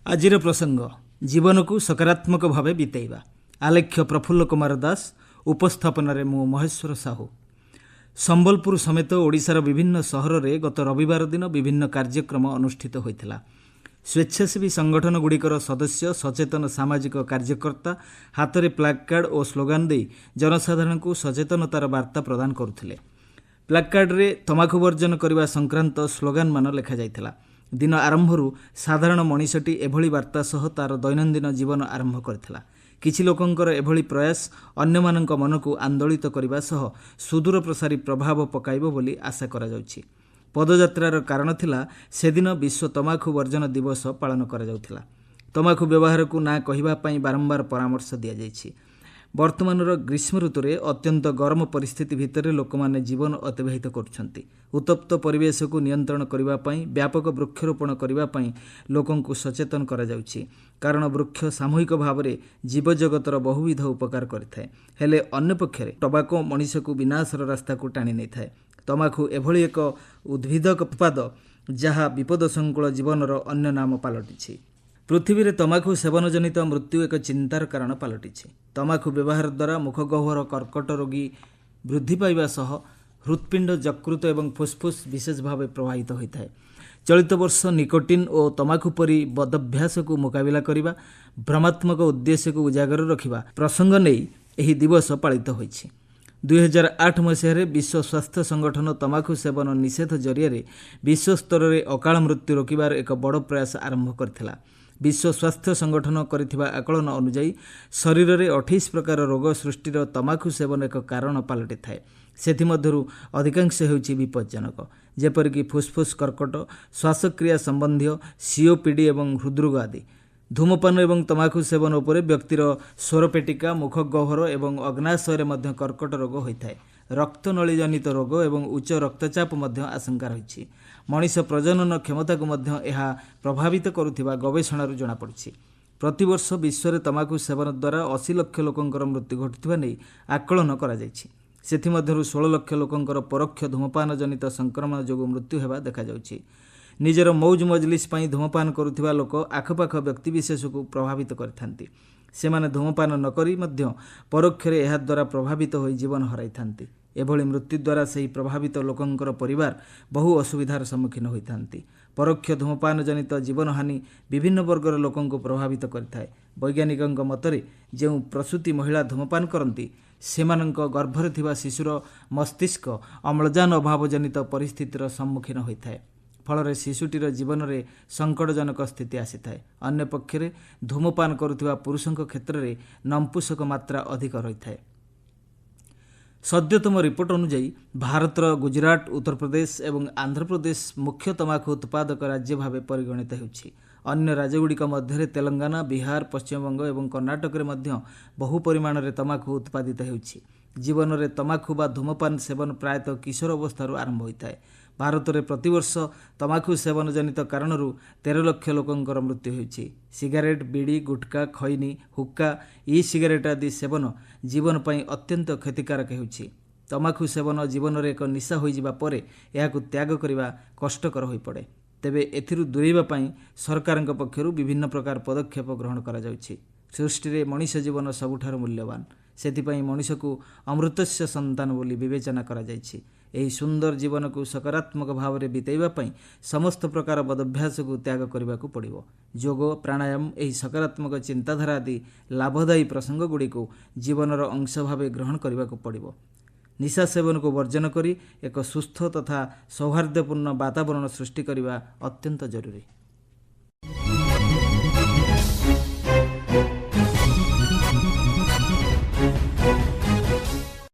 ଆଜିର ପ୍ରସଙ୍ଗ ଜୀବନକୁ ସକାରାତ୍ମକ ଭାବେ ବିତେଇବା। ଆଲେଖ୍ୟ ପ୍ରଫୁଲ୍ଲ କୁମାର ଦାସ, ଉପସ୍ଥାପନାରେ ମୁଁ ମହେଶ୍ୱର ସାହୁ। ସମ୍ବଲପୁର ସମେତ ଓଡ଼ିଶାର ବିଭିନ୍ନ ସହରରେ ଗତ ରବିବାର ଦିନ ବିଭିନ୍ନ କାର୍ଯ୍ୟକ୍ରମ ଅନୁଷ୍ଠିତ ହୋଇଥିଲା। ସ୍ୱେଚ୍ଛାସେବୀ ସଂଗଠନଗୁଡ଼ିକର ସଦସ୍ୟ, ସଚେତନ ସାମାଜିକ କାର୍ଯ୍ୟକର୍ତ୍ତା ହାତରେ ପ୍ଲାକାର୍ଡ ଓ ସ୍ଲୋଗାନ ଦେଇ ଜନସାଧାରଣଙ୍କୁ ସଚେତନତାର ବାର୍ତ୍ତା ପ୍ରଦାନ କରୁଥିଲେ। ପ୍ଲାକାର୍ଡରେ ତମାଖୁ ବର୍ଜନ କରିବା ସଂକ୍ରାନ୍ତ ସ୍ଲୋଗାନମାନ ଲେଖାଯାଇଥିଲା। ଦିନ ଆରମ୍ଭରୁ ସାଧାରଣ ମଣିଷଟି ଏଭଳି ବାର୍ତ୍ତା ସହ ତାର ଦୈନନ୍ଦିନ ଜୀବନ ଆରମ୍ଭ କରିଥିଲା। କିଛି ଲୋକଙ୍କର ଏଭଳି ପ୍ରୟାସ ଅନ୍ୟମାନଙ୍କ ମନକୁ ଆନ୍ଦୋଳିତ କରିବା ସହ ସୁଦୂର ପ୍ରସାରୀ ପ୍ରଭାବ ପକାଇବ ବୋଲି ଆଶା କରାଯାଉଛି। ପଦଯାତ୍ରାର କାରଣ ଥିଲା ସେଦିନ ବିଶ୍ୱ ତମାଖୁ ବର୍ଜନ ଦିବସ ପାଳନ କରାଯାଉଥିଲା। ତମାଖୁ ବ୍ୟବହାରକୁ ନା କହିବା ପାଇଁ ବାରମ୍ବାର ପରାମର୍ଶ ଦିଆଯାଇଛି। ବର୍ତ୍ତମାନର ଗ୍ରୀଷ୍ମ ଋତୁରେ ଅତ୍ୟନ୍ତ ଗରମ ପରିସ୍ଥିତି ଭିତରେ ଲୋକମାନେ ଜୀବନ ଅତିବାହିତ କରୁଛନ୍ତି। ଉତ୍ତପ୍ତ ପରିବେଶକୁ ନିୟନ୍ତ୍ରଣ କରିବା ପାଇଁ ବ୍ୟାପକ ବୃକ୍ଷରୋପଣ କରିବା ପାଇଁ ଲୋକଙ୍କୁ ସଚେତନ କରାଯାଉଛି। କାରଣ ବୃକ୍ଷ ସାମୂହିକ ଭାବରେ ଜୀବଜଗତର ବହୁବିଧ ଉପକାର କରିଥାଏ। ହେଲେ ଅନ୍ୟପକ୍ଷରେ ଟବାକୋ ମଣିଷକୁ ବିନାଶର ରାସ୍ତାକୁ ଟାଣି ନେଇଥାଏ। ତମାଖୁ ଏଭଳି ଏକ ଉଦ୍ଭିଦକ ଉତ୍ପାଦ ଯାହା ବିପଦସଙ୍କୁଳ ଜୀବନର ଅନ୍ୟ ନାମ ପାଲଟିଛି। ପୃଥିବୀରେ ତମାଖୁ ସେବନଜନିତ ମୃତ୍ୟୁ ଏକ ଚିନ୍ତାର କାରଣ ପାଲଟିଛି। ତମାଖୁ ବ୍ୟବହାର ଦ୍ୱାରା ମୁଖଗହ୍ୱର କର୍କଟ ରୋଗୀ ବୃଦ୍ଧି ପାଇବା ସହ ହୃତ୍ପିଣ୍ଡ, ଯକୃତ ଏବଂ ଫୁସ୍ଫୁସ୍ ବିଶେଷ ଭାବେ ପ୍ରଭାବିତ ହୋଇଥାଏ। ଚଳିତ ବର୍ଷ ନିକୋଟିନ୍ ଓ ତମାଖୁ ପରି ବଦଭ୍ୟାସକୁ ମୁକାବିଲା କରିବା, ଭ୍ରମାତ୍ମକ ଉଦ୍ଦେଶ୍ୟକୁ ଉଜାଗର ରଖିବା ପ୍ରସଙ୍ଗ ନେଇ ଏହି ଦିବସ ପାଳିତ ହୋଇଛି। 2008 ମସିହାରେ ବିଶ୍ୱ ସ୍ୱାସ୍ଥ୍ୟ ସଂଗଠନ ତମାଖୁ ସେବନ ନିଷେଧ ଜରିଆରେ ବିଶ୍ୱସ୍ତରରେ ଅକାଳ ମୃତ୍ୟୁ ରୋକିବାର ଏକ ବଡ଼ ପ୍ରୟାସ ଆରମ୍ଭ କରିଥିଲା। ବିଶ୍ୱ ସ୍ୱାସ୍ଥ୍ୟ ସଂଗଠନ କରିଥିବା ଆକଳନ ଅନୁଯାୟୀ ଶରୀରରେ 28 ପ୍ରକାର ରୋଗ ସୃଷ୍ଟିର ତମାଖୁ ସେବନ ଏକ କାରଣ ପାଲଟିଥାଏ। ସେଥିମଧ୍ୟରୁ ଅଧିକାଂଶ ହେଉଛି ବିପଜ୍ଜନକ, ଯେପରିକି ଫୁସ୍ଫୁସ୍ କର୍କଟ, ଶ୍ୱାସକ୍ରିୟା ସମ୍ବନ୍ଧୀୟ COPD ଏବଂ ହୃଦ୍ରୋଗ ଆଦି। ଧୂମପାନ ଏବଂ ତମାଖୁ ସେବନ ଉପରେ ବ୍ୟକ୍ତିର ସ୍ୱରପେଟିକା, ମୁଖଗହ୍ୱର ଏବଂ ଅଗ୍ନାଶୟରେ ମଧ୍ୟ କର୍କଟ ରୋଗ ହୋଇଥାଏ। ରକ୍ତନଳୀଜନିତ ରୋଗ ଏବଂ ଉଚ୍ଚ ରକ୍ତଚାପ ମଧ୍ୟ ଆଶଙ୍କା ରହିଛି। ମଣିଷ ପ୍ରଜନନ କ୍ଷମତାକୁ ମଧ୍ୟ ଏହା ପ୍ରଭାବିତ କରୁଥିବା ଗବେଷଣାରୁ ଜଣାପଡ଼ିଛି। ପ୍ରତିବର୍ଷ ବିଶ୍ୱରେ ତମାଖୁ ସେବନ ଦ୍ୱାରା 80 ଲକ୍ଷ ଲୋକଙ୍କର ମୃତ୍ୟୁ ଘଟୁଥିବା ନେଇ ଆକଳନ କରାଯାଇଛି। ସେଥିମଧ୍ୟରୁ 16 ଲକ୍ଷ ଲୋକଙ୍କର ପରୋକ୍ଷ ଧୂମପାନ ଜନିତ ସଂକ୍ରମଣ ଯୋଗୁଁ ମୃତ୍ୟୁ ହେବା ଦେଖାଯାଉଛି। ନିଜର ମୌଜ ମଜଲିସ୍ ପାଇଁ ଧୂମପାନ କରୁଥିବା ଲୋକ ଆଖପାଖ ବ୍ୟକ୍ତିବିଶେଷକୁ ପ୍ରଭାବିତ କରିଥାନ୍ତି। ସେମାନେ ଧୂମପାନ ନ କରି ମଧ୍ୟ ପରୋକ୍ଷରେ ଏହାଦ୍ୱାରା ପ୍ରଭାବିତ ହୋଇ ଜୀବନ ହରାଇଥାନ୍ତି। ଏଭଳି ମୃତ୍ୟୁ ଦ୍ୱାରା ସେହି ପ୍ରଭାବିତ ଲୋକଙ୍କର ପରିବାର ବହୁ ଅସୁବିଧାର ସମ୍ମୁଖୀନ ହୋଇଥାନ୍ତି। ପରୋକ୍ଷ ଧୂମପାନ ଜନିତ ଜୀବନହାନି ବିଭିନ୍ନ ବର୍ଗର ଲୋକଙ୍କୁ ପ୍ରଭାବିତ କରିଥାଏ। ବୈଜ୍ଞାନିକଙ୍କ ମତରେ ଯେଉଁ ପ୍ରସୂତି ମହିଳା ଧୂମପାନ କରନ୍ତି ସେମାନଙ୍କ ଗର୍ଭରେ ଥିବା ଶିଶୁର ମସ୍ତିଷ୍କ ଅମ୍ଳଜାନ ଅଭାବ ଜନିତ ପରିସ୍ଥିତିର ସମ୍ମୁଖୀନ ହୋଇଥାଏ। ଫଳରେ ଶିଶୁଟିର ଜୀବନରେ ସଙ୍କଟଜନକ ସ୍ଥିତି ଆସିଥାଏ। ଅନ୍ୟପକ୍ଷରେ ଧୂମପାନ କରୁଥିବା ପୁରୁଷଙ୍କ କ୍ଷେତ୍ରରେ ନଂପୁସକ ମାତ୍ରା ଅଧିକ ରହିଥାଏ। ସଦ୍ୟତମ ରିପୋର୍ଟ ଅନୁଯାୟୀ ଭାରତର ଗୁଜରାଟ, ଉତ୍ତରପ୍ରଦେଶ ଏବଂ ଆନ୍ଧ୍ରପ୍ରଦେଶ ମୁଖ୍ୟ ତମାଖୁ ଉତ୍ପାଦକ ରାଜ୍ୟ ଭାବେ ପରିଗଣିତ ହେଉଛି। ଅନ୍ୟ ରାଜ୍ୟଗୁଡ଼ିକ ମଧ୍ୟରେ ତେଲଙ୍ଗାନା, ବିହାର, ପଶ୍ଚିମବଙ୍ଗ ଏବଂ କର୍ଣ୍ଣାଟକରେ ମଧ୍ୟ ବହୁ ପରିମାଣରେ ତମାଖୁ ଉତ୍ପାଦିତ ହେଉଛି। ଜୀବନରେ ତମାଖୁ ବା ଧୂମପାନ ସେବନ ପ୍ରାୟତଃ କିଶୋର ଅବସ୍ଥାରୁ ଆରମ୍ଭ ହୋଇଥାଏ। ଭାରତରେ ପ୍ରତିବର୍ଷ ତମାଖୁ ସେବନ ଜନିତ କାରଣରୁ 13 ଲକ୍ଷ ଲୋକଙ୍କର ମୃତ୍ୟୁ ହେଉଛି। ସିଗାରେଟ୍, ବିଡ଼ି, ଗୁଟ୍ଖା, ଖଇନି, ହୁକ୍କା, ଇ-ସିଗାରେଟ୍ ଆଦି ସେବନ ଜୀବନ ପାଇଁ ଅତ୍ୟନ୍ତ କ୍ଷତିକାରକ ହେଉଛି। ତମାଖୁ ସେବନ ଜୀବନରେ ଏକ ନିଶା ହୋଇଯିବା ପରେ ଏହାକୁ ତ୍ୟାଗ କରିବା କଷ୍ଟକର ହୋଇପଡ଼େ। ତେବେ ଏଥିରୁ ଦୂରେଇବା ପାଇଁ ସରକାରଙ୍କ ପକ୍ଷରୁ ବିଭିନ୍ନ ପ୍ରକାର ପଦକ୍ଷେପ ଗ୍ରହଣ କରାଯାଉଛି। ସୃଷ୍ଟିରେ ମଣିଷ ଜୀବନ ସବୁଠାରୁ ମୂଲ୍ୟବାନ। ସେଥିପାଇଁ ମଣିଷକୁ ଅମୃତସ୍ୟ ସନ୍ତାନ ବୋଲି ବିବେଚନା କରାଯାଇଛି। ଏହି ସୁନ୍ଦର ଜୀବନକୁ ସକାରାତ୍ମକ ଭାବରେ ବିତେଇବା ପାଇଁ ସମସ୍ତ ପ୍ରକାର ବଦଭ୍ୟାସକୁ ତ୍ୟାଗ କରିବାକୁ ପଡ଼ିବ। ଯୋଗ, ପ୍ରାଣାୟାମ, ଏହି ସକାରାତ୍ମକ ଚିନ୍ତାଧାରା ଆଦି ଲାଭଦାୟୀ ପ୍ରସଙ୍ଗଗୁଡ଼ିକୁ ଜୀବନର ଅଂଶ ଭାବେ ଗ୍ରହଣ କରିବାକୁ ପଡ଼ିବ। ନିଶା ସେବନକୁ ବର୍ଜନ କରି ଏକ ସୁସ୍ଥ ତଥା ସୌହାର୍ଦ୍ଦ୍ୟପୂର୍ଣ୍ଣ ବାତାବରଣ ସୃଷ୍ଟି କରିବା ଅତ୍ୟନ୍ତ ଜରୁରୀ।